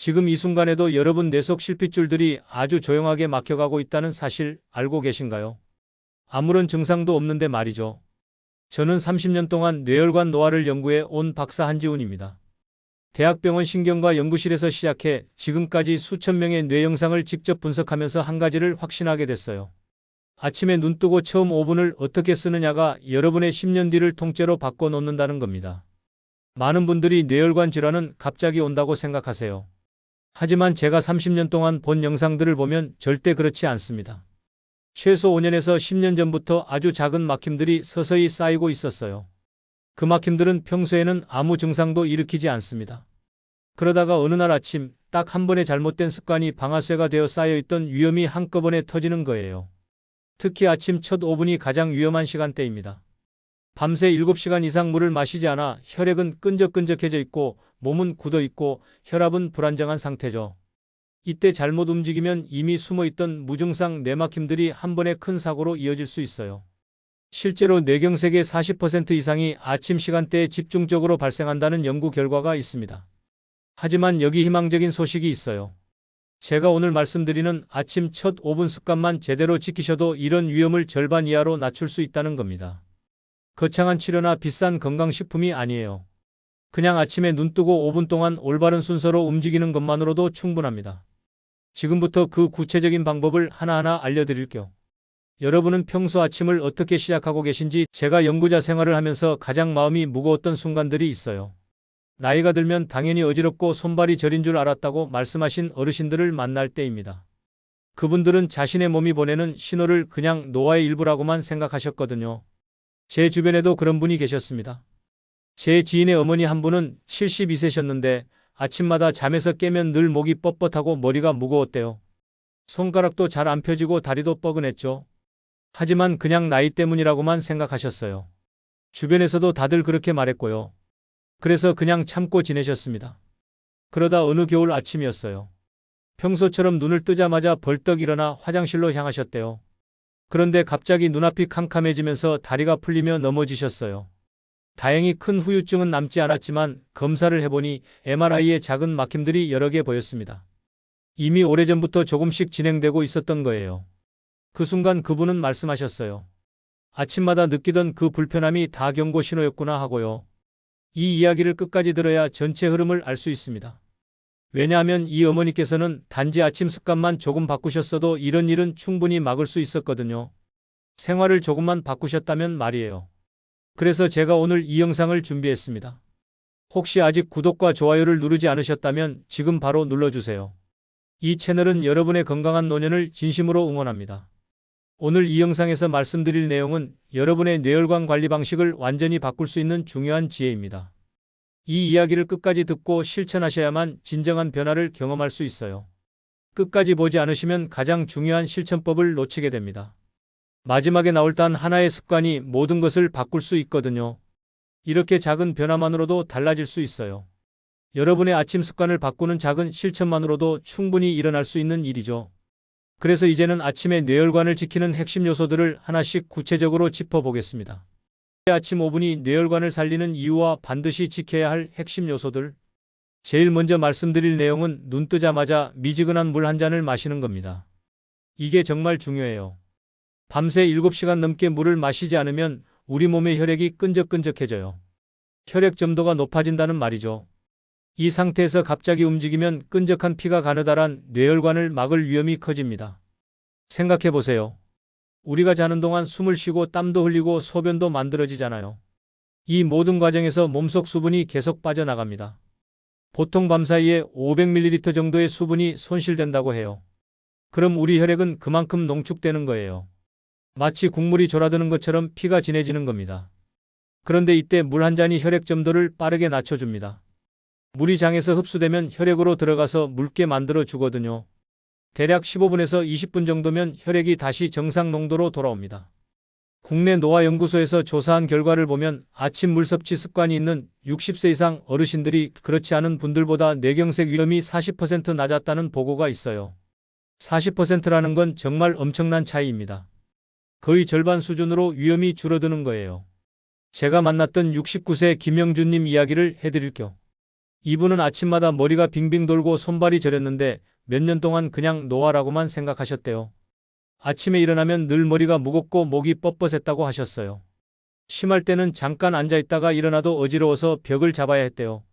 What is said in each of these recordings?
지금 이 순간에도 여러분 뇌속 실핏줄들이 아주 조용하게 막혀가고 있다는 사실 알고 계신가요? 아무런 증상도 없는데 말이죠. 저는 30년 동안 뇌혈관 노화를 연구해 온 박사 한지훈입니다. 대학병원 신경과 연구실에서 시작해 지금까지 수천 명의 뇌 영상을 직접 분석하면서 한 가지를 확신하게 됐어요. 아침에 눈 뜨고 처음 5분을 어떻게 쓰느냐가 여러분의 10년 뒤를 통째로 바꿔놓는다는 겁니다. 많은 분들이 뇌혈관 질환은 갑자기 온다고 생각하세요. 하지만 제가 30년 동안 본 영상들을 보면 절대 그렇지 않습니다. 최소 5년에서 10년 전부터 아주 작은 막힘들이 서서히 쌓이고 있었어요. 그 막힘들은 평소에는 아무 증상도 일으키지 않습니다. 그러다가 어느 날 아침 딱 한 번의 잘못된 습관이 방아쇠가 되어 쌓여있던 위험이 한꺼번에 터지는 거예요. 특히 아침 첫 5분이 가장 위험한 시간대입니다. 밤새 7시간 이상 물을 마시지 않아 혈액은 끈적끈적해져 있고 몸은 굳어 있고 혈압은 불안정한 상태죠. 이때 잘못 움직이면 이미 숨어있던 무증상 뇌막힘들이 한 번에 큰 사고로 이어질 수 있어요. 실제로 뇌경색의 40% 이상이 아침 시간대에 집중적으로 발생한다는 연구 결과가 있습니다. 하지만 여기 희망적인 소식이 있어요. 제가 오늘 말씀드리는 아침 첫 5분 습관만 제대로 지키셔도 이런 위험을 절반 이하로 낮출 수 있다는 겁니다. 거창한 치료나 비싼 건강식품이 아니에요. 그냥 아침에 눈 뜨고 5분 동안 올바른 순서로 움직이는 것만으로도 충분합니다. 지금부터 그 구체적인 방법을 하나하나 알려드릴게요. 여러분은 평소 아침을 어떻게 시작하고 계신지 제가 연구자 생활을 하면서 가장 마음이 무거웠던 순간들이 있어요. 나이가 들면 당연히 어지럽고 손발이 저린 줄 알았다고 말씀하신 어르신들을 만날 때입니다. 그분들은 자신의 몸이 보내는 신호를 그냥 노화의 일부라고만 생각하셨거든요. 제 주변에도 그런 분이 계셨습니다. 제 지인의 어머니 한 분은 72세셨는데 아침마다 잠에서 깨면 늘 목이 뻣뻣하고 머리가 무거웠대요. 손가락도 잘 안 펴지고 다리도 뻐근했죠. 하지만 그냥 나이 때문이라고만 생각하셨어요. 주변에서도 다들 그렇게 말했고요. 그래서 그냥 참고 지내셨습니다. 그러다 어느 겨울 아침이었어요. 평소처럼 눈을 뜨자마자 벌떡 일어나 화장실로 향하셨대요. 그런데 갑자기 눈앞이 캄캄해지면서 다리가 풀리며 넘어지셨어요. 다행히 큰 후유증은 남지 않았지만 검사를 해보니 MRI에 작은 막힘들이 여러 개 보였습니다. 이미 오래전부터 조금씩 진행되고 있었던 거예요. 그 순간 그분은 말씀하셨어요. 아침마다 느끼던 그 불편함이 다 경고 신호였구나 하고요. 이 이야기를 끝까지 들어야 전체 흐름을 알 수 있습니다. 왜냐하면 이 어머니께서는 단지 아침 습관만 조금 바꾸셨어도 이런 일은 충분히 막을 수 있었거든요. 생활을 조금만 바꾸셨다면 말이에요. 그래서 제가 오늘 이 영상을 준비했습니다. 혹시 아직 구독과 좋아요를 누르지 않으셨다면 지금 바로 눌러주세요. 이 채널은 여러분의 건강한 노년을 진심으로 응원합니다. 오늘 이 영상에서 말씀드릴 내용은 여러분의 뇌혈관 관리 방식을 완전히 바꿀 수 있는 중요한 지혜입니다. 이 이야기를 끝까지 듣고 실천하셔야만 진정한 변화를 경험할 수 있어요. 끝까지 보지 않으시면 가장 중요한 실천법을 놓치게 됩니다. 마지막에 나올 단 하나의 습관이 모든 것을 바꿀 수 있거든요. 이렇게 작은 변화만으로도 달라질 수 있어요. 여러분의 아침 습관을 바꾸는 작은 실천만으로도 충분히 일어날 수 있는 일이죠. 그래서 이제는 아침에 뇌혈관을 지키는 핵심 요소들을 하나씩 구체적으로 짚어보겠습니다. 아침 5분이 뇌혈관을 살리는 이유와 반드시 지켜야 할 핵심 요소들. 제일 먼저 말씀드릴 내용은 눈 뜨자마자 미지근한 물 한 잔을 마시는 겁니다. 이게 정말 중요해요. 밤새 7시간 넘게 물을 마시지 않으면 우리 몸의 혈액이 끈적끈적해져요. 혈액 점도가 높아진다는 말이죠. 이 상태에서 갑자기 움직이면 끈적한 피가 가느다란 뇌혈관을 막을 위험이 커집니다. 생각해보세요. 우리가 자는 동안 숨을 쉬고 땀도 흘리고 소변도 만들어지잖아요. 이 모든 과정에서 몸속 수분이 계속 빠져나갑니다. 보통 밤사이에 500ml 정도의 수분이 손실된다고 해요. 그럼 우리 혈액은 그만큼 농축되는 거예요. 마치 국물이 졸아드는 것처럼 피가 진해지는 겁니다. 그런데 이때 물 한 잔이 혈액 점도를 빠르게 낮춰줍니다. 물이 장에서 흡수되면 혈액으로 들어가서 묽게 만들어 주거든요. 대략 15분에서 20분 정도면 혈액이 다시 정상 농도로 돌아옵니다. 국내 노화연구소에서 조사한 결과를 보면 아침 물 섭취 습관이 있는 60세 이상 어르신들이 그렇지 않은 분들보다 뇌경색 위험이 40% 낮았다는 보고가 있어요. 40%라는 건 정말 엄청난 차이입니다. 거의 절반 수준으로 위험이 줄어드는 거예요. 제가 만났던 69세 김영준님 이야기를 해드릴게요. 이분은 아침마다 머리가 빙빙 돌고 손발이 저렸는데 몇 년 동안 그냥 노화라고만 생각하셨대요. 아침에 일어나면 늘 머리가 무겁고 목이 뻣뻣했다고 하셨어요. 심할 때는 잠깐 앉아있다가 일어나도 어지러워서 벽을 잡아야 했대요.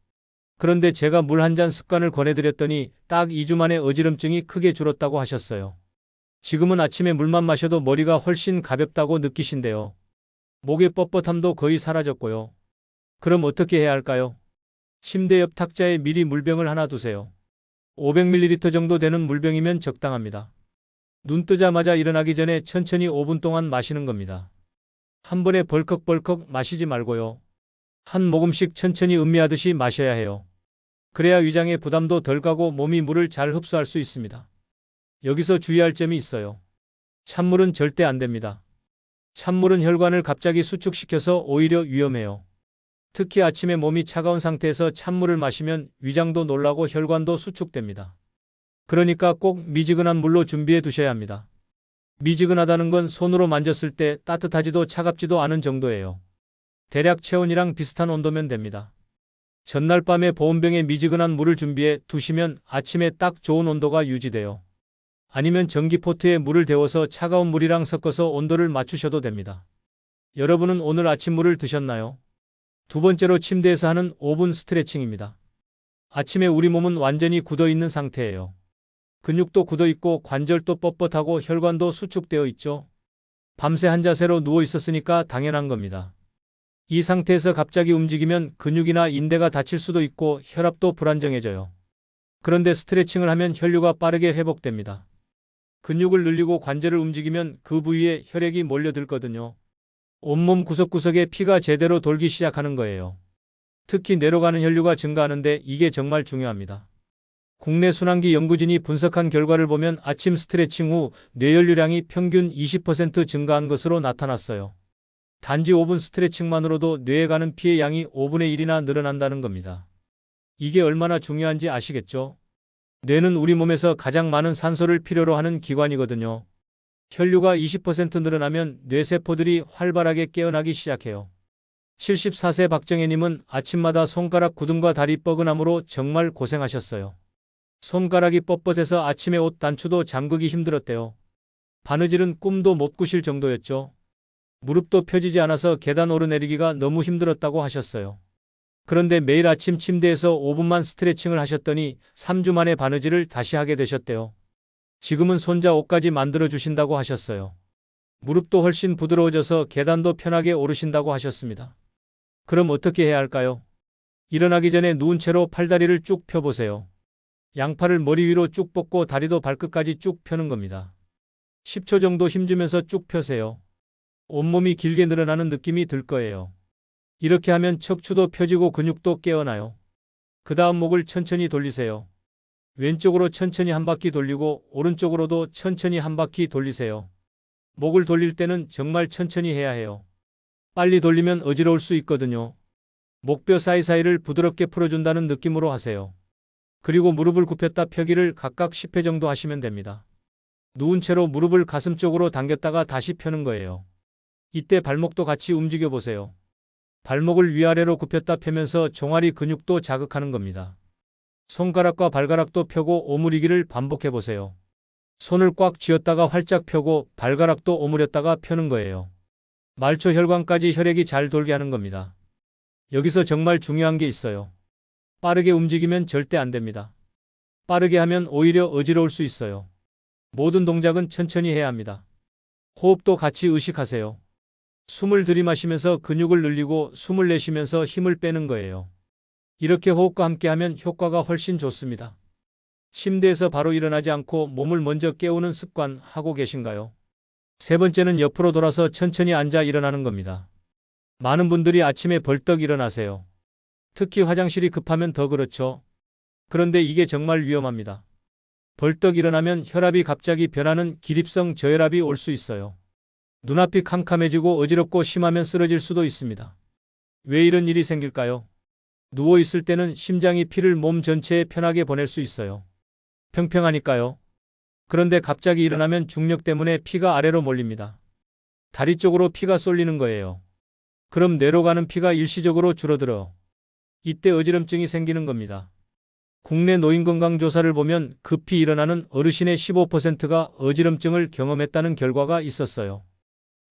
그런데 제가 물 한 잔 습관을 권해드렸더니 딱 2주 만에 어지럼증이 크게 줄었다고 하셨어요. 지금은 아침에 물만 마셔도 머리가 훨씬 가볍다고 느끼신대요. 목의 뻣뻣함도 거의 사라졌고요. 그럼 어떻게 해야 할까요? 침대 옆 탁자에 미리 물병을 하나 두세요. 500ml 정도 되는 물병이면 적당합니다. 눈 뜨자마자 일어나기 전에 천천히 5분 동안 마시는 겁니다. 한 번에 벌컥벌컥 마시지 말고요. 한 모금씩 천천히 음미하듯이 마셔야 해요. 그래야 위장에 부담도 덜 가고 몸이 물을 잘 흡수할 수 있습니다. 여기서 주의할 점이 있어요. 찬물은 절대 안 됩니다. 찬물은 혈관을 갑자기 수축시켜서 오히려 위험해요. 특히 아침에 몸이 차가운 상태에서 찬물을 마시면 위장도 놀라고 혈관도 수축됩니다. 그러니까 꼭 미지근한 물로 준비해 두셔야 합니다. 미지근하다는 건 손으로 만졌을 때 따뜻하지도 차갑지도 않은 정도예요. 대략 체온이랑 비슷한 온도면 됩니다. 전날 밤에 보온병에 미지근한 물을 준비해 두시면 아침에 딱 좋은 온도가 유지돼요. 아니면 전기포트에 물을 데워서 차가운 물이랑 섞어서 온도를 맞추셔도 됩니다. 여러분은 오늘 아침물을 드셨나요? 두 번째로 침대에서 하는 5분 스트레칭입니다. 아침에 우리 몸은 완전히 굳어 있는 상태예요. 근육도 굳어 있고 관절도 뻣뻣하고 혈관도 수축되어 있죠. 밤새 한 자세로 누워 있었으니까 당연한 겁니다. 이 상태에서 갑자기 움직이면 근육이나 인대가 다칠 수도 있고 혈압도 불안정해져요. 그런데 스트레칭을 하면 혈류가 빠르게 회복됩니다. 근육을 늘리고 관절을 움직이면 그 부위에 혈액이 몰려들거든요. 온몸 구석구석에 피가 제대로 돌기 시작하는 거예요. 특히 뇌로 가는 혈류가 증가하는데 이게 정말 중요합니다. 국내 순환기 연구진이 분석한 결과를 보면 아침 스트레칭 후 뇌혈류량이 평균 20% 증가한 것으로 나타났어요. 단지 5분 스트레칭만으로도 뇌에 가는 피의 양이 5분의 1이나 늘어난다는 겁니다. 이게 얼마나 중요한지 아시겠죠? 뇌는 우리 몸에서 가장 많은 산소를 필요로 하는 기관이거든요. 혈류가 20% 늘어나면 뇌세포들이 활발하게 깨어나기 시작해요. 74세 박정혜님은 아침마다 손가락 굳음과 다리 뻐근함으로 정말 고생하셨어요. 손가락이 뻣뻣해서 아침에 옷 단추도 잠그기 힘들었대요. 바느질은 꿈도 못 꾸실 정도였죠. 무릎도 펴지지 않아서 계단 오르내리기가 너무 힘들었다고 하셨어요. 그런데 매일 아침 침대에서 5분만 스트레칭을 하셨더니 3주 만에 바느질을 다시 하게 되셨대요. 지금은 손자 옷까지 만들어 주신다고 하셨어요. 무릎도 훨씬 부드러워져서 계단도 편하게 오르신다고 하셨습니다. 그럼 어떻게 해야 할까요? 일어나기 전에 누운 채로 팔다리를 쭉 펴보세요. 양팔을 머리 위로 쭉 뻗고 다리도 발끝까지 쭉 펴는 겁니다. 10초 정도 힘주면서 쭉 펴세요. 온몸이 길게 늘어나는 느낌이 들 거예요. 이렇게 하면 척추도 펴지고 근육도 깨어나요. 그 다음 목을 천천히 돌리세요. 왼쪽으로 천천히 한 바퀴 돌리고 오른쪽으로도 천천히 한 바퀴 돌리세요. 목을 돌릴 때는 정말 천천히 해야 해요. 빨리 돌리면 어지러울 수 있거든요. 목뼈 사이사이를 부드럽게 풀어준다는 느낌으로 하세요. 그리고 무릎을 굽혔다 펴기를 각각 10회 정도 하시면 됩니다. 누운 채로 무릎을 가슴 쪽으로 당겼다가 다시 펴는 거예요. 이때 발목도 같이 움직여 보세요. 발목을 위아래로 굽혔다 펴면서 종아리 근육도 자극하는 겁니다. 손가락과 발가락도 펴고 오므리기를 반복해 보세요. 손을 꽉 쥐었다가 활짝 펴고 발가락도 오므렸다가 펴는 거예요. 말초 혈관까지 혈액이 잘 돌게 하는 겁니다. 여기서 정말 중요한 게 있어요. 빠르게 움직이면 절대 안 됩니다. 빠르게 하면 오히려 어지러울 수 있어요. 모든 동작은 천천히 해야 합니다. 호흡도 같이 의식하세요. 숨을 들이마시면서 근육을 늘리고 숨을 내쉬면서 힘을 빼는 거예요. 이렇게 호흡과 함께 하면 효과가 훨씬 좋습니다. 침대에서 바로 일어나지 않고 몸을 먼저 깨우는 습관 하고 계신가요? 세 번째는 옆으로 돌아서 천천히 앉아 일어나는 겁니다. 많은 분들이 아침에 벌떡 일어나세요. 특히 화장실이 급하면 더 그렇죠. 그런데 이게 정말 위험합니다. 벌떡 일어나면 혈압이 갑자기 변하는 기립성 저혈압이 올 수 있어요. 눈앞이 캄캄해지고 어지럽고 심하면 쓰러질 수도 있습니다. 왜 이런 일이 생길까요? 누워 있을 때는 심장이 피를 몸 전체에 편하게 보낼 수 있어요. 평평하니까요. 그런데 갑자기 일어나면 중력 때문에 피가 아래로 몰립니다. 다리 쪽으로 피가 쏠리는 거예요. 그럼 뇌로 가는 피가 일시적으로 줄어들어 이때 어지럼증이 생기는 겁니다. 국내 노인건강조사를 보면 급히 일어나는 어르신의 15%가 어지럼증을 경험했다는 결과가 있었어요.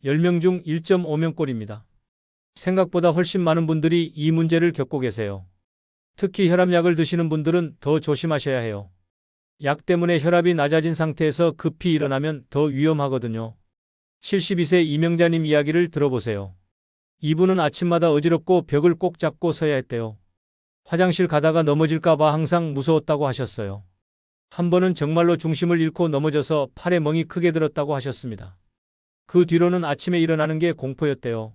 10명 중 1.5명꼴입니다. 생각보다 훨씬 많은 분들이 이 문제를 겪고 계세요. 특히 혈압약을 드시는 분들은 더 조심하셔야 해요. 약 때문에 혈압이 낮아진 상태에서 급히 일어나면 더 위험하거든요. 72세 이명자님 이야기를 들어보세요. 이분은 아침마다 어지럽고 벽을 꼭 잡고 서야 했대요. 화장실 가다가 넘어질까봐 항상 무서웠다고 하셨어요. 한 번은 정말로 중심을 잃고 넘어져서 팔에 멍이 크게 들었다고 하셨습니다. 그 뒤로는 아침에 일어나는 게 공포였대요.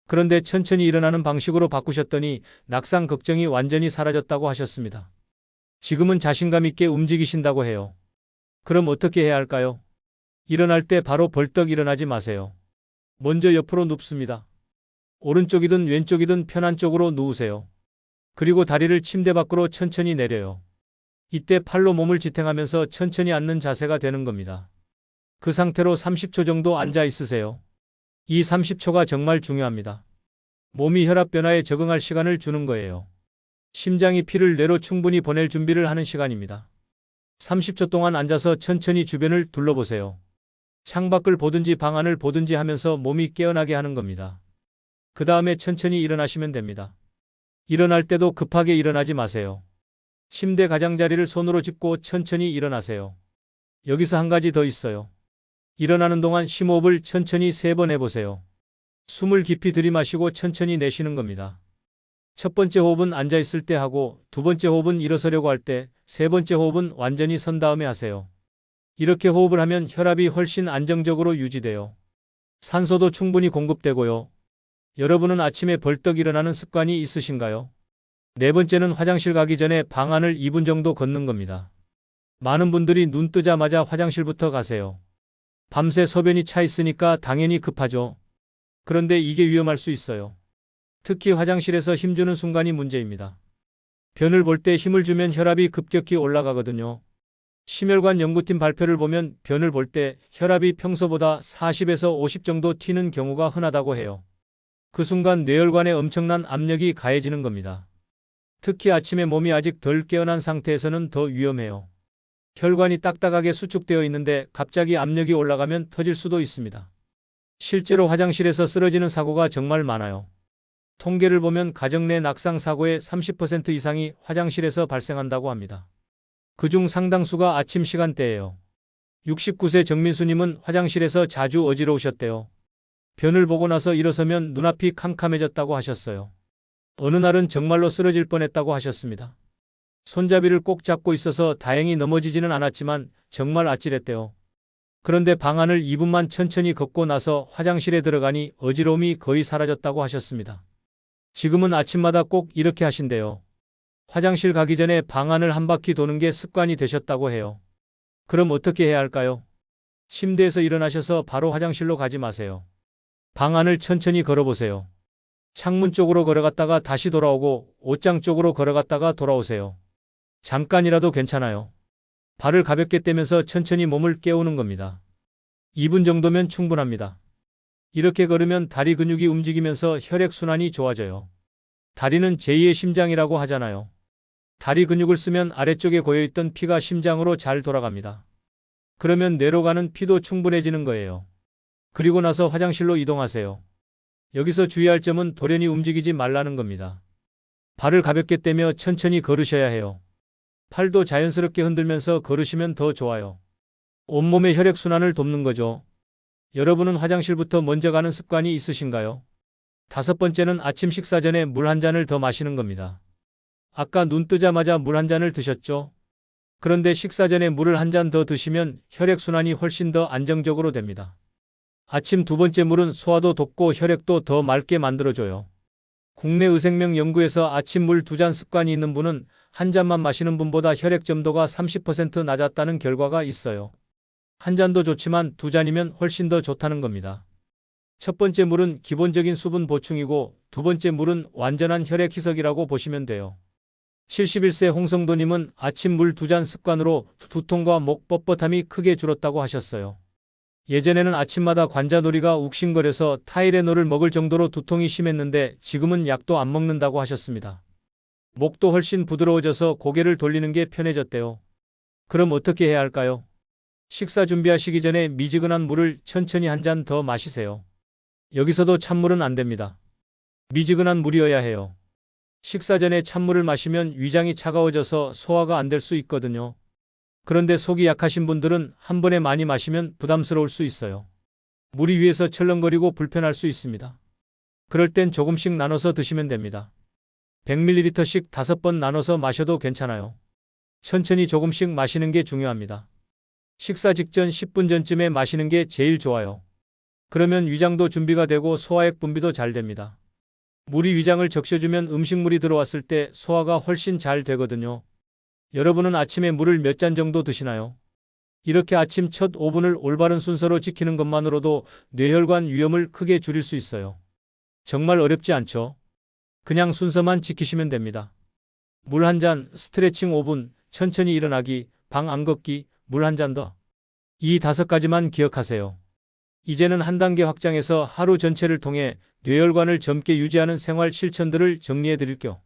그런데 천천히 일어나는 방식으로 바꾸셨더니 낙상 걱정이 완전히 사라졌다고 하셨습니다. 지금은 자신감 있게 움직이신다고 해요. 그럼 어떻게 해야 할까요? 일어날 때 바로 벌떡 일어나지 마세요. 먼저 옆으로 눕습니다. 오른쪽이든 왼쪽이든 편한 쪽으로 누우세요. 그리고 다리를 침대 밖으로 천천히 내려요. 이때 팔로 몸을 지탱하면서 천천히 앉는 자세가 되는 겁니다. 그 상태로 30초 정도 앉아 있으세요. 이 30초가 정말 중요합니다. 몸이 혈압 변화에 적응할 시간을 주는 거예요. 심장이 피를 뇌로 충분히 보낼 준비를 하는 시간입니다. 30초 동안 앉아서 천천히 주변을 둘러보세요. 창밖을 보든지 방 안을 보든지 하면서 몸이 깨어나게 하는 겁니다. 그 다음에 천천히 일어나시면 됩니다. 일어날 때도 급하게 일어나지 마세요. 침대 가장자리를 손으로 짚고 천천히 일어나세요. 여기서 한 가지 더 있어요. 일어나는 동안 심호흡을 천천히 3번 해보세요. 숨을 깊이 들이마시고 천천히 내쉬는 겁니다. 첫 번째 호흡은 앉아있을 때 하고, 두 번째 호흡은 일어서려고 할 때, 세 번째 호흡은 완전히 선 다음에 하세요. 이렇게 호흡을 하면 혈압이 훨씬 안정적으로 유지돼요. 산소도 충분히 공급되고요. 여러분은 아침에 벌떡 일어나는 습관이 있으신가요? 네 번째는 화장실 가기 전에 방 안을 2분 정도 걷는 겁니다. 많은 분들이 눈 뜨자마자 화장실부터 가세요. 밤새 소변이 차 있으니까 당연히 급하죠. 그런데 이게 위험할 수 있어요. 특히 화장실에서 힘주는 순간이 문제입니다. 변을 볼 때 힘을 주면 혈압이 급격히 올라가거든요. 심혈관 연구팀 발표를 보면 변을 볼 때 혈압이 평소보다 40에서 50 정도 튀는 경우가 흔하다고 해요. 그 순간 뇌혈관에 엄청난 압력이 가해지는 겁니다. 특히 아침에 몸이 아직 덜 깨어난 상태에서는 더 위험해요. 혈관이 딱딱하게 수축되어 있는데 갑자기 압력이 올라가면 터질 수도 있습니다. 실제로 화장실에서 쓰러지는 사고가 정말 많아요. 통계를 보면 가정 내 낙상 사고의 30% 이상이 화장실에서 발생한다고 합니다. 그중 상당수가 아침 시간대예요. 69세 정민수님은 화장실에서 자주 어지러우셨대요. 변을 보고 나서 일어서면 눈앞이 캄캄해졌다고 하셨어요. 어느 날은 정말로 쓰러질 뻔했다고 하셨습니다. 손잡이를 꼭 잡고 있어서 다행히 넘어지지는 않았지만 정말 아찔했대요. 그런데 방 안을 2분만 천천히 걷고 나서 화장실에 들어가니 어지러움이 거의 사라졌다고 하셨습니다. 지금은 아침마다 꼭 이렇게 하신대요. 화장실 가기 전에 방 안을 한 바퀴 도는 게 습관이 되셨다고 해요. 그럼 어떻게 해야 할까요? 침대에서 일어나셔서 바로 화장실로 가지 마세요. 방 안을 천천히 걸어보세요. 창문 쪽으로 걸어갔다가 다시 돌아오고 옷장 쪽으로 걸어갔다가 돌아오세요. 잠깐이라도 괜찮아요. 발을 가볍게 떼면서 천천히 몸을 깨우는 겁니다. 2분 정도면 충분합니다. 이렇게 걸으면 다리 근육이 움직이면서 혈액순환이 좋아져요. 다리는 제2의 심장이라고 하잖아요. 다리 근육을 쓰면 아래쪽에 고여있던 피가 심장으로 잘 돌아갑니다. 그러면 뇌로 가는 피도 충분해지는 거예요. 그리고 나서 화장실로 이동하세요. 여기서 주의할 점은 돌연히 움직이지 말라는 겁니다. 발을 가볍게 떼며 천천히 걸으셔야 해요. 팔도 자연스럽게 흔들면서 걸으시면 더 좋아요. 온몸의 혈액순환을 돕는 거죠. 여러분은 화장실부터 먼저 가는 습관이 있으신가요? 5번째는 아침 식사 전에 물 한 잔을 더 마시는 겁니다. 아까 눈 뜨자마자 물 한 잔을 드셨죠? 그런데 식사 전에 물을 한 잔 더 드시면 혈액순환이 훨씬 더 안정적으로 됩니다. 아침 2번째 물은 소화도 돕고 혈액도 더 맑게 만들어줘요. 국내 의생명 연구에서 아침 물 2잔 습관이 있는 분은 한 잔만 마시는 분보다 혈액 점도가 30% 낮았다는 결과가 있어요. 한 잔도 좋지만 2잔이면 훨씬 더 좋다는 겁니다. 첫 번째 물은 기본적인 수분 보충이고 두 번째 물은 완전한 혈액 희석이라고 보시면 돼요. 71세 홍성도님은 아침 물 2잔 습관으로 두통과 목 뻣뻣함이 크게 줄었다고 하셨어요. 예전에는 아침마다 관자놀이가 욱신거려서 타이레놀을 먹을 정도로 두통이 심했는데 지금은 약도 안 먹는다고 하셨습니다. 목도 훨씬 부드러워져서 고개를 돌리는 게 편해졌대요. 그럼 어떻게 해야 할까요? 식사 준비하시기 전에 미지근한 물을 천천히 한 잔 더 마시세요. 여기서도 찬물은 안 됩니다. 미지근한 물이어야 해요. 식사 전에 찬물을 마시면 위장이 차가워져서 소화가 안 될 수 있거든요. 그런데 속이 약하신 분들은 한 번에 많이 마시면 부담스러울 수 있어요. 물이 위에서 철렁거리고 불편할 수 있습니다. 그럴 땐 조금씩 나눠서 드시면 됩니다. 100ml씩 5번 나눠서 마셔도 괜찮아요. 천천히 조금씩 마시는 게 중요합니다. 식사 직전 10분 전쯤에 마시는 게 제일 좋아요. 그러면 위장도 준비가 되고 소화액 분비도 잘 됩니다. 물이 위장을 적셔주면 음식물이 들어왔을 때 소화가 훨씬 잘 되거든요. 여러분은 아침에 물을 몇 잔 정도 드시나요? 이렇게 아침 첫 5분을 올바른 순서로 지키는 것만으로도 뇌혈관 위험을 크게 줄일 수 있어요. 정말 어렵지 않죠? 그냥 순서만 지키시면 됩니다. 물 한 잔, 스트레칭 5분, 천천히 일어나기, 방 안 걷기, 물 한 잔 더. 이 5가지만 기억하세요. 이제는 한 단계 확장해서 하루 전체를 통해 뇌혈관을 젊게 유지하는 생활 실천들을 정리해 드릴게요.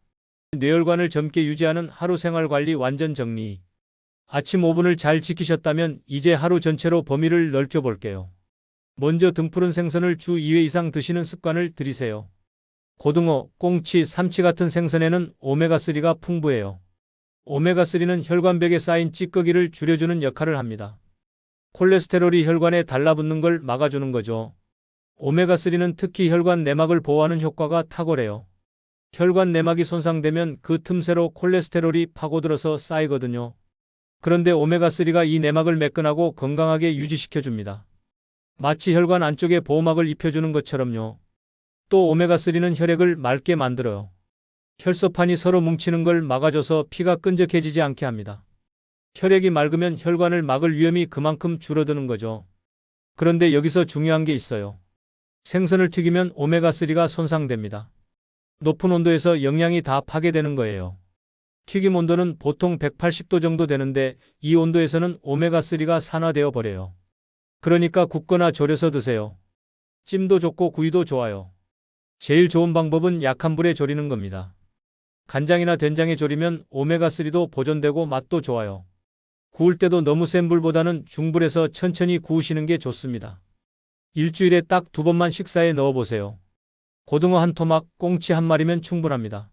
뇌혈관을 젊게 유지하는 하루 생활 관리 완전 정리. 아침 5분을 잘 지키셨다면 이제 하루 전체로 범위를 넓혀 볼게요. 먼저 등푸른 생선을 주 2회 이상 드시는 습관을 들이세요. 고등어, 꽁치, 삼치 같은 생선에는 오메가3가 풍부해요. 오메가3는 혈관벽에 쌓인 찌꺼기를 줄여주는 역할을 합니다. 콜레스테롤이 혈관에 달라붙는 걸 막아주는 거죠. 오메가3는 특히 혈관 내막을 보호하는 효과가 탁월해요. 혈관 내막이 손상되면 그 틈새로 콜레스테롤이 파고들어서 쌓이거든요. 그런데 오메가3가 이 내막을 매끈하고 건강하게 유지시켜줍니다. 마치 혈관 안쪽에 보호막을 입혀주는 것처럼요. 또 오메가3는 혈액을 맑게 만들어요. 혈소판이 서로 뭉치는 걸 막아줘서 피가 끈적해지지 않게 합니다. 혈액이 맑으면 혈관을 막을 위험이 그만큼 줄어드는 거죠. 그런데 여기서 중요한 게 있어요. 생선을 튀기면 오메가3가 손상됩니다. 높은 온도에서 영양이 다 파괴되는 거예요. 튀김 온도는 보통 180도 정도 되는데 이 온도에서는 오메가3가 산화되어 버려요. 그러니까 굽거나 졸여서 드세요. 찜도 좋고 구이도 좋아요. 제일 좋은 방법은 약한 불에 졸이는 겁니다. 간장이나 된장에 졸이면 오메가3도 보존되고 맛도 좋아요. 구울 때도 너무 센 불보다는 중불에서 천천히 구우시는 게 좋습니다. 일주일에 딱 2번만 식사에 넣어보세요. 고등어 한 토막, 꽁치 한 마리면 충분합니다.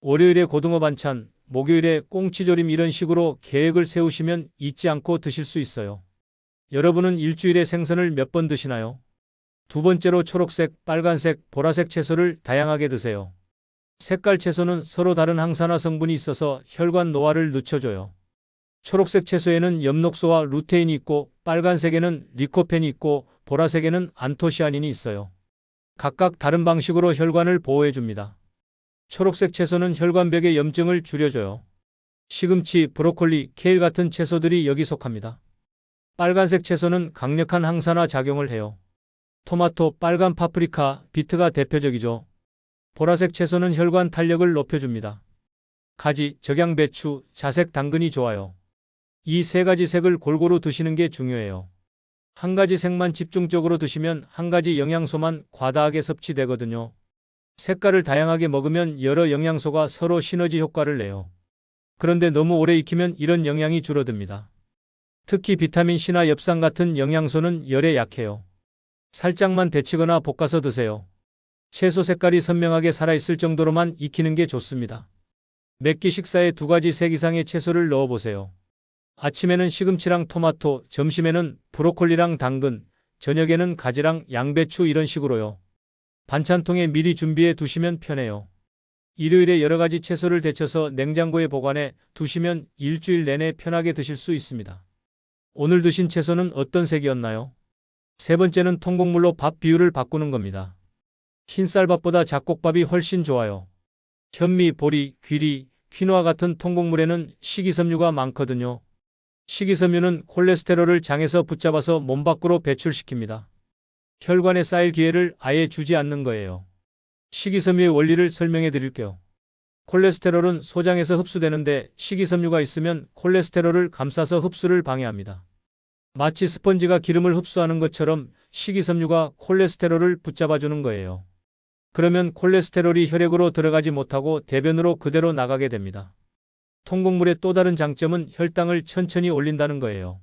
월요일에 고등어 반찬, 목요일에 꽁치조림 이런 식으로 계획을 세우시면 잊지 않고 드실 수 있어요. 여러분은 일주일에 생선을 몇 번 드시나요? 두 번째로 초록색, 빨간색, 보라색 채소를 다양하게 드세요. 색깔 채소는 서로 다른 항산화 성분이 있어서 혈관 노화를 늦춰줘요. 초록색 채소에는 엽록소와 루테인이 있고 빨간색에는 리코펜이 있고 보라색에는 안토시아닌이 있어요. 각각 다른 방식으로 혈관을 보호해줍니다. 초록색 채소는 혈관벽의 염증을 줄여줘요. 시금치, 브로콜리, 케일 같은 채소들이 여기 속합니다. 빨간색 채소는 강력한 항산화 작용을 해요. 토마토, 빨간 파프리카, 비트가 대표적이죠. 보라색 채소는 혈관 탄력을 높여줍니다. 가지, 적양배추, 자색 당근이 좋아요. 이 3가지 색을 골고루 드시는 게 중요해요. 한 가지 색만 집중적으로 드시면 한 가지 영양소만 과다하게 섭취되거든요. 색깔을 다양하게 먹으면 여러 영양소가 서로 시너지 효과를 내요. 그런데 너무 오래 익히면 이런 영양이 줄어듭니다. 특히 비타민C나 엽산 같은 영양소는 열에 약해요. 살짝만 데치거나 볶아서 드세요. 채소 색깔이 선명하게 살아있을 정도로만 익히는 게 좋습니다. 매끼 식사에 2가지 색 이상의 채소를 넣어보세요. 아침에는 시금치랑 토마토, 점심에는 브로콜리랑 당근, 저녁에는 가지랑 양배추 이런 식으로요. 반찬통에 미리 준비해 두시면 편해요. 일요일에 여러 가지 채소를 데쳐서 냉장고에 보관해 두시면 일주일 내내 편하게 드실 수 있습니다. 오늘 드신 채소는 어떤 색이었나요? 세 번째는 통곡물로 밥 비율을 바꾸는 겁니다. 흰쌀밥보다 잡곡밥이 훨씬 좋아요. 현미, 보리, 귀리, 퀴노아 같은 통곡물에는 식이섬유가 많거든요. 식이섬유는 콜레스테롤을 장에서 붙잡아서 몸 밖으로 배출시킵니다. 혈관에 쌓일 기회를 아예 주지 않는 거예요. 식이섬유의 원리를 설명해 드릴게요. 콜레스테롤은 소장에서 흡수되는데 식이섬유가 있으면 콜레스테롤을 감싸서 흡수를 방해합니다. 마치 스펀지가 기름을 흡수하는 것처럼 식이섬유가 콜레스테롤을 붙잡아주는 거예요. 그러면 콜레스테롤이 혈액으로 들어가지 못하고 대변으로 그대로 나가게 됩니다. 통곡물의 또 다른 장점은 혈당을 천천히 올린다는 거예요.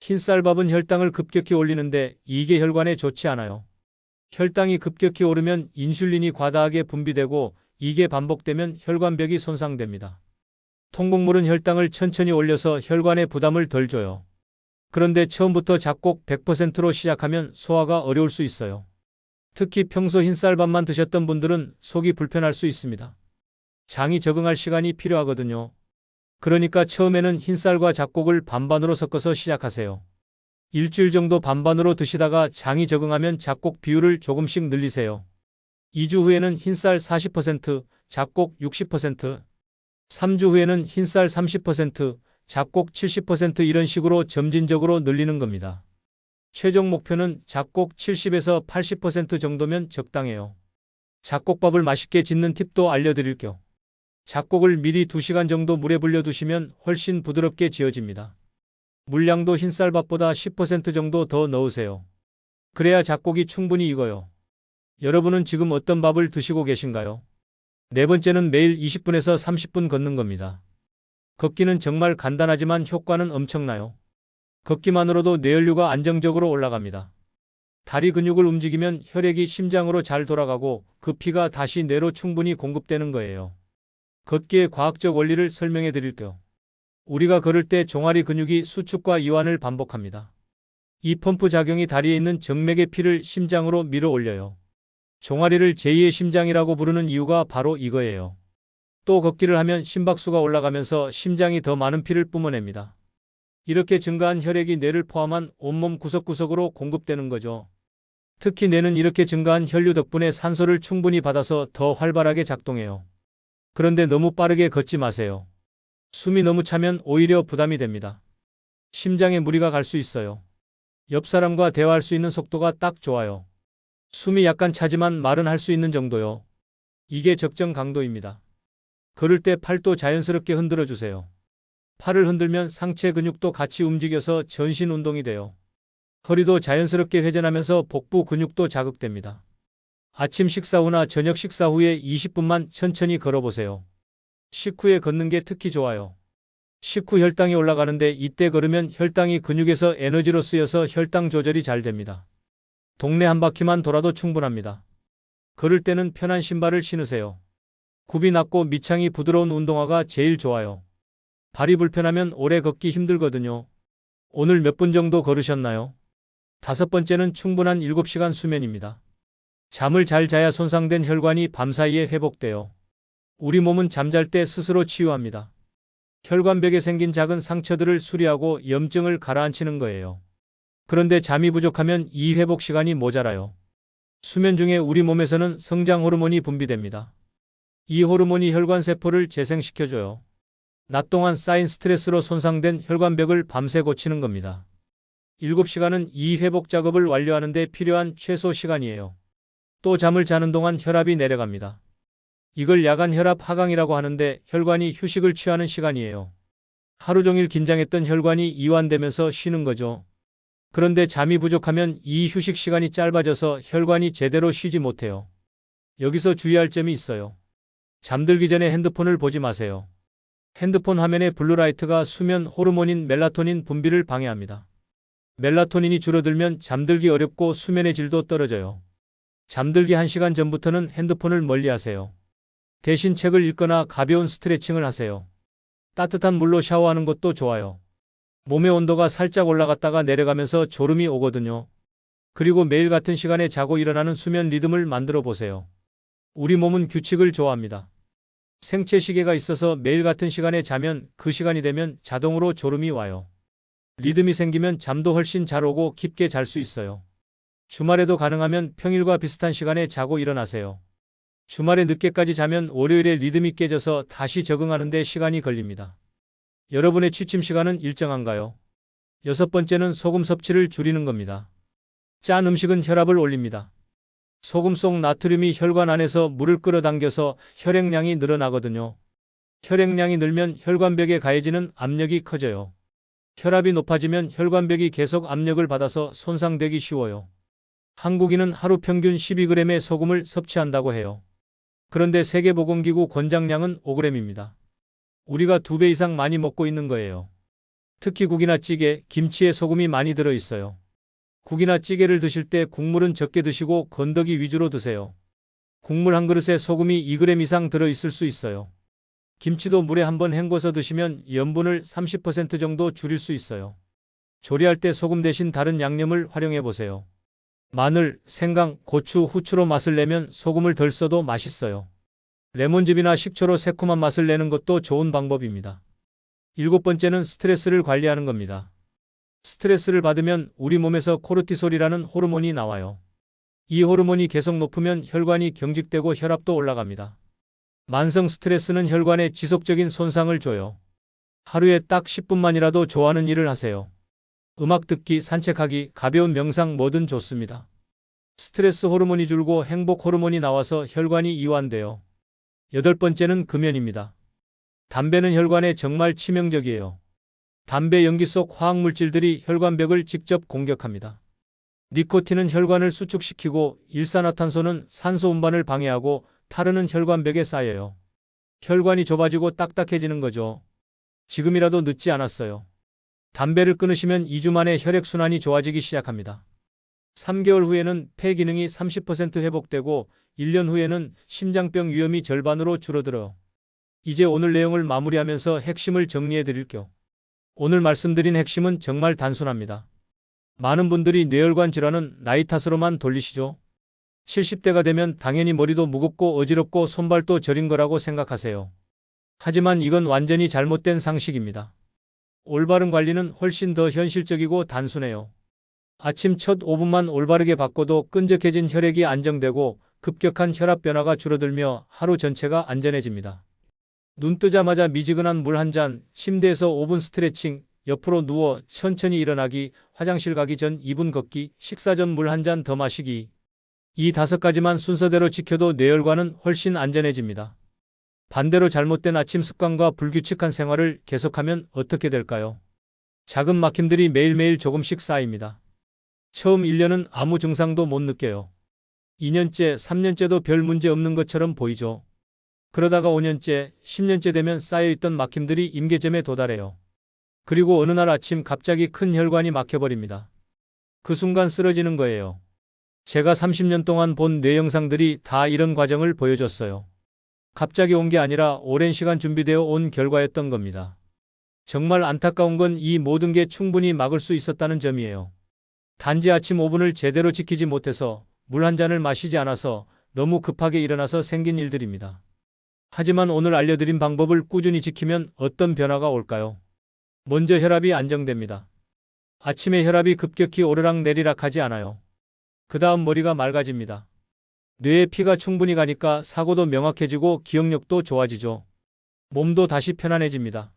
흰쌀밥은 혈당을 급격히 올리는데 이게 혈관에 좋지 않아요. 혈당이 급격히 오르면 인슐린이 과다하게 분비되고 이게 반복되면 혈관벽이 손상됩니다. 통곡물은 혈당을 천천히 올려서 혈관에 부담을 덜 줘요. 그런데 처음부터 작곡 100%로 시작하면 소화가 어려울 수 있어요. 특히 평소 흰쌀밥만 드셨던 분들은 속이 불편할 수 있습니다. 장이 적응할 시간이 필요하거든요. 그러니까 처음에는 흰쌀과 잡곡을 반반으로 섞어서 시작하세요. 일주일 정도 반반으로 드시다가 장이 적응하면 잡곡 비율을 조금씩 늘리세요. 2주 후에는 흰쌀 40%, 잡곡 60%, 3주 후에는 흰쌀 30%, 잡곡 70% 이런 식으로 점진적으로 늘리는 겁니다. 최종 목표는 잡곡 70에서 80% 정도면 적당해요. 잡곡밥을 맛있게 짓는 팁도 알려드릴게요. 잡곡을 미리 2시간 정도 물에 불려 두시면 훨씬 부드럽게 지어집니다. 물량도 흰쌀밥보다 10% 정도 더 넣으세요. 그래야 잡곡이 충분히 익어요. 여러분은 지금 어떤 밥을 드시고 계신가요? 네 번째는 매일 20분에서 30분 걷는 겁니다. 걷기는 정말 간단하지만 효과는 엄청나요. 걷기만으로도 뇌혈류가 안정적으로 올라갑니다. 다리 근육을 움직이면 혈액이 심장으로 잘 돌아가고 그 피가 다시 뇌로 충분히 공급되는 거예요. 걷기의 과학적 원리를 설명해 드릴게요. 우리가 걸을 때 종아리 근육이 수축과 이완을 반복합니다. 이 펌프 작용이 다리에 있는 정맥의 피를 심장으로 밀어 올려요. 종아리를 제2의 심장이라고 부르는 이유가 바로 이거예요. 또 걷기를 하면 심박수가 올라가면서 심장이 더 많은 피를 뿜어냅니다. 이렇게 증가한 혈액이 뇌를 포함한 온몸 구석구석으로 공급되는 거죠. 특히 뇌는 이렇게 증가한 혈류 덕분에 산소를 충분히 받아서 더 활발하게 작동해요. 그런데 너무 빠르게 걷지 마세요. 숨이 너무 차면 오히려 부담이 됩니다. 심장에 무리가 갈 수 있어요. 옆 사람과 대화할 수 있는 속도가 딱 좋아요. 숨이 약간 차지만 말은 할 수 있는 정도요. 이게 적정 강도입니다. 걸을 때 팔도 자연스럽게 흔들어 주세요. 팔을 흔들면 상체 근육도 같이 움직여서 전신 운동이 돼요. 허리도 자연스럽게 회전하면서 복부 근육도 자극됩니다. 아침 식사 후나 저녁 식사 후에 20분만 천천히 걸어보세요. 식후에 걷는 게 특히 좋아요. 식후 혈당이 올라가는데 이때 걸으면 혈당이 근육에서 에너지로 쓰여서 혈당 조절이 잘 됩니다. 동네 한 바퀴만 돌아도 충분합니다. 걸을 때는 편한 신발을 신으세요. 굽이 낮고 밑창이 부드러운 운동화가 제일 좋아요. 발이 불편하면 오래 걷기 힘들거든요. 오늘 몇 분 정도 걸으셨나요? 다섯 번째는 충분한 7시간 수면입니다. 잠을 잘 자야 손상된 혈관이 밤사이에 회복돼요. 우리 몸은 잠잘 때 스스로 치유합니다. 혈관벽에 생긴 작은 상처들을 수리하고 염증을 가라앉히는 거예요. 그런데 잠이 부족하면 이 회복 시간이 모자라요. 수면 중에 우리 몸에서는 성장 호르몬이 분비됩니다. 이 호르몬이 혈관 세포를 재생시켜줘요. 낮 동안 쌓인 스트레스로 손상된 혈관벽을 밤새 고치는 겁니다. 7시간은 이 회복 작업을 완료하는 데 필요한 최소 시간이에요. 또 잠을 자는 동안 혈압이 내려갑니다. 이걸 야간 혈압 하강이라고 하는데 혈관이 휴식을 취하는 시간이에요. 하루 종일 긴장했던 혈관이 이완되면서 쉬는 거죠. 그런데 잠이 부족하면 이 휴식 시간이 짧아져서 혈관이 제대로 쉬지 못해요. 여기서 주의할 점이 있어요. 잠들기 전에 핸드폰을 보지 마세요. 핸드폰 화면의 블루라이트가 수면 호르몬인 멜라토닌 분비를 방해합니다. 멜라토닌이 줄어들면 잠들기 어렵고 수면의 질도 떨어져요. 잠들기 1시간 전부터는 핸드폰을 멀리하세요. 대신 책을 읽거나 가벼운 스트레칭을 하세요. 따뜻한 물로 샤워하는 것도 좋아요. 몸의 온도가 살짝 올라갔다가 내려가면서 졸음이 오거든요. 그리고 매일 같은 시간에 자고 일어나는 수면 리듬을 만들어 보세요. 우리 몸은 규칙을 좋아합니다. 생체 시계가 있어서 매일 같은 시간에 자면 그 시간이 되면 자동으로 졸음이 와요. 리듬이 생기면 잠도 훨씬 잘 오고 깊게 잘 수 있어요. 주말에도 가능하면 평일과 비슷한 시간에 자고 일어나세요. 주말에 늦게까지 자면 월요일에 리듬이 깨져서 다시 적응하는 데 시간이 걸립니다. 여러분의 취침 시간은 일정한가요? 여섯 번째는 소금 섭취를 줄이는 겁니다. 짠 음식은 혈압을 올립니다. 소금 속 나트륨이 혈관 안에서 물을 끌어당겨서 혈액량이 늘어나거든요. 혈액량이 늘면 혈관벽에 가해지는 압력이 커져요. 혈압이 높아지면 혈관벽이 계속 압력을 받아서 손상되기 쉬워요. 한국인은 하루 평균 12g의 소금을 섭취한다고 해요. 그런데 세계보건기구 권장량은 5g입니다. 우리가 2배 이상 많이 먹고 있는 거예요. 특히 국이나 찌개, 김치에 소금이 많이 들어 있어요. 국이나 찌개를 드실 때 국물은 적게 드시고 건더기 위주로 드세요. 국물 한 그릇에 소금이 2g 이상 들어 있을 수 있어요. 김치도 물에 한번 헹궈서 드시면 염분을 30% 정도 줄일 수 있어요. 조리할 때 소금 대신 다른 양념을 활용해 보세요. 마늘, 생강, 고추, 후추로 맛을 내면 소금을 덜 써도 맛있어요. 레몬즙이나 식초로 새콤한 맛을 내는 것도 좋은 방법입니다. 7번째는 스트레스를 관리하는 겁니다. 스트레스를 받으면 우리 몸에서 코르티솔이라는 호르몬이 나와요. 이 호르몬이 계속 높으면 혈관이 경직되고 혈압도 올라갑니다. 만성 스트레스는 혈관에 지속적인 손상을 줘요. 하루에 딱 10분만이라도 좋아하는 일을 하세요. 음악 듣기, 산책하기, 가벼운 명상 뭐든 좋습니다. 스트레스 호르몬이 줄고 행복 호르몬이 나와서 혈관이 이완돼요. 8번째는 금연입니다. 담배는 혈관에 정말 치명적이에요. 담배 연기 속 화학물질들이 혈관벽을 직접 공격합니다. 니코틴은 혈관을 수축시키고 일산화탄소는 산소 운반을 방해하고 타르는 혈관벽에 쌓여요. 혈관이 좁아지고 딱딱해지는 거죠. 지금이라도 늦지 않았어요. 담배를 끊으시면 2주 만에 혈액순환이 좋아지기 시작합니다. 3개월 후에는 폐 기능이 30% 회복되고 1년 후에는 심장병 위험이 절반으로 줄어들어요. 이제 오늘 내용을 마무리하면서 핵심을 정리해 드릴게요. 오늘 말씀드린 핵심은 정말 단순합니다. 많은 분들이 뇌혈관 질환은 나이 탓으로만 돌리시죠. 70대가 되면 당연히 머리도 무겁고 어지럽고 손발도 저린 거라고 생각하세요. 하지만 이건 완전히 잘못된 상식입니다. 올바른 관리는 훨씬 더 현실적이고 단순해요. 아침 첫 5분만 올바르게 바꿔도 끈적해진 혈액이 안정되고 급격한 혈압 변화가 줄어들며 하루 전체가 안전해집니다. 눈 뜨자마자 미지근한 물 한 잔, 침대에서 5분 스트레칭, 옆으로 누워 천천히 일어나기, 화장실 가기 전 2분 걷기, 식사 전 물 한 잔 더 마시기. 이 5가지만 순서대로 지켜도 뇌혈관은 훨씬 안전해집니다. 반대로 잘못된 아침 습관과 불규칙한 생활을 계속하면 어떻게 될까요? 작은 막힘들이 매일매일 조금씩 쌓입니다. 처음 1년은 아무 증상도 못 느껴요. 2년째, 3년째도 별 문제 없는 것처럼 보이죠. 그러다가 5년째, 10년째 되면 쌓여있던 막힘들이 임계점에 도달해요. 그리고 어느 날 아침 갑자기 큰 혈관이 막혀버립니다. 그 순간 쓰러지는 거예요. 제가 30년 동안 본 뇌 영상들이 다 이런 과정을 보여줬어요. 갑자기 온 게 아니라 오랜 시간 준비되어 온 결과였던 겁니다. 정말 안타까운 건 이 모든 게 충분히 막을 수 있었다는 점이에요. 단지 아침 5분을 제대로 지키지 못해서, 물 한 잔을 마시지 않아서, 너무 급하게 일어나서 생긴 일들입니다. 하지만 오늘 알려드린 방법을 꾸준히 지키면 어떤 변화가 올까요? 먼저 혈압이 안정됩니다. 아침에 혈압이 급격히 오르락 내리락 하지 않아요. 그 다음 머리가 맑아집니다. 뇌에 피가 충분히 가니까 사고도 명확해지고 기억력도 좋아지죠. 몸도 다시 편안해집니다.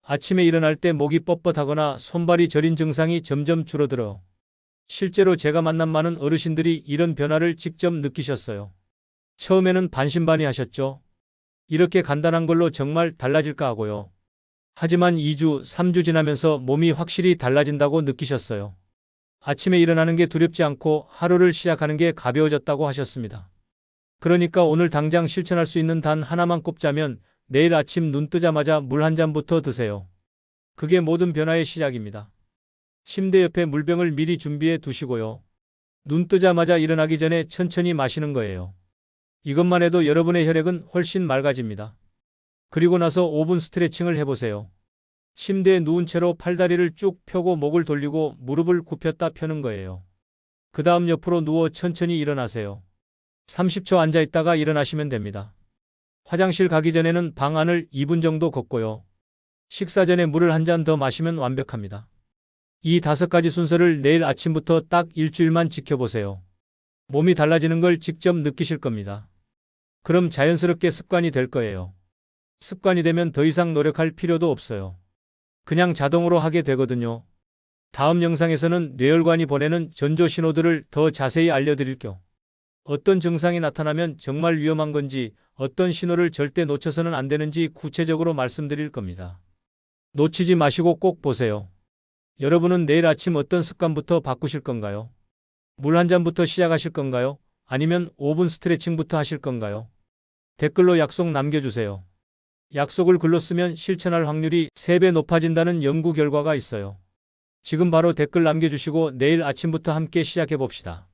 아침에 일어날 때 목이 뻣뻣하거나 손발이 저린 증상이 점점 줄어들어요. 실제로 제가 만난 많은 어르신들이 이런 변화를 직접 느끼셨어요. 처음에는 반신반의하셨죠. 이렇게 간단한 걸로 정말 달라질까 하고요. 하지만 2주, 3주 지나면서 몸이 확실히 달라진다고 느끼셨어요. 아침에 일어나는 게 두렵지 않고 하루를 시작하는 게 가벼워졌다고 하셨습니다. 그러니까 오늘 당장 실천할 수 있는 단 하나만 꼽자면 내일 아침 눈 뜨자마자 물 한 잔부터 드세요. 그게 모든 변화의 시작입니다. 침대 옆에 물병을 미리 준비해 두시고요. 눈 뜨자마자 일어나기 전에 천천히 마시는 거예요. 이것만 해도 여러분의 혈액은 훨씬 맑아집니다. 그리고 나서 5분 스트레칭을 해보세요. 침대에 누운 채로 팔다리를 쭉 펴고 목을 돌리고 무릎을 굽혔다 펴는 거예요. 그 다음 옆으로 누워 천천히 일어나세요. 30초 앉아있다가 일어나시면 됩니다. 화장실 가기 전에는 방 안을 2분 정도 걷고요. 식사 전에 물을 한 잔 더 마시면 완벽합니다. 이 5가지 순서를 내일 아침부터 딱 일주일만 지켜보세요. 몸이 달라지는 걸 직접 느끼실 겁니다. 그럼 자연스럽게 습관이 될 거예요. 습관이 되면 더 이상 노력할 필요도 없어요. 그냥 자동으로 하게 되거든요. 다음 영상에서는 뇌혈관이 보내는 전조 신호들을 더 자세히 알려드릴게요. 어떤 증상이 나타나면 정말 위험한 건지, 어떤 신호를 절대 놓쳐서는 안 되는지 구체적으로 말씀드릴 겁니다. 놓치지 마시고 꼭 보세요. 여러분은 내일 아침 어떤 습관부터 바꾸실 건가요? 물 한 잔부터 시작하실 건가요? 아니면 5분 스트레칭부터 하실 건가요? 댓글로 약속 남겨주세요. 약속을 글로 쓰면 실천할 확률이 3배 높아진다는 연구 결과가 있어요. 지금 바로 댓글 남겨주시고 내일 아침부터 함께 시작해 봅시다.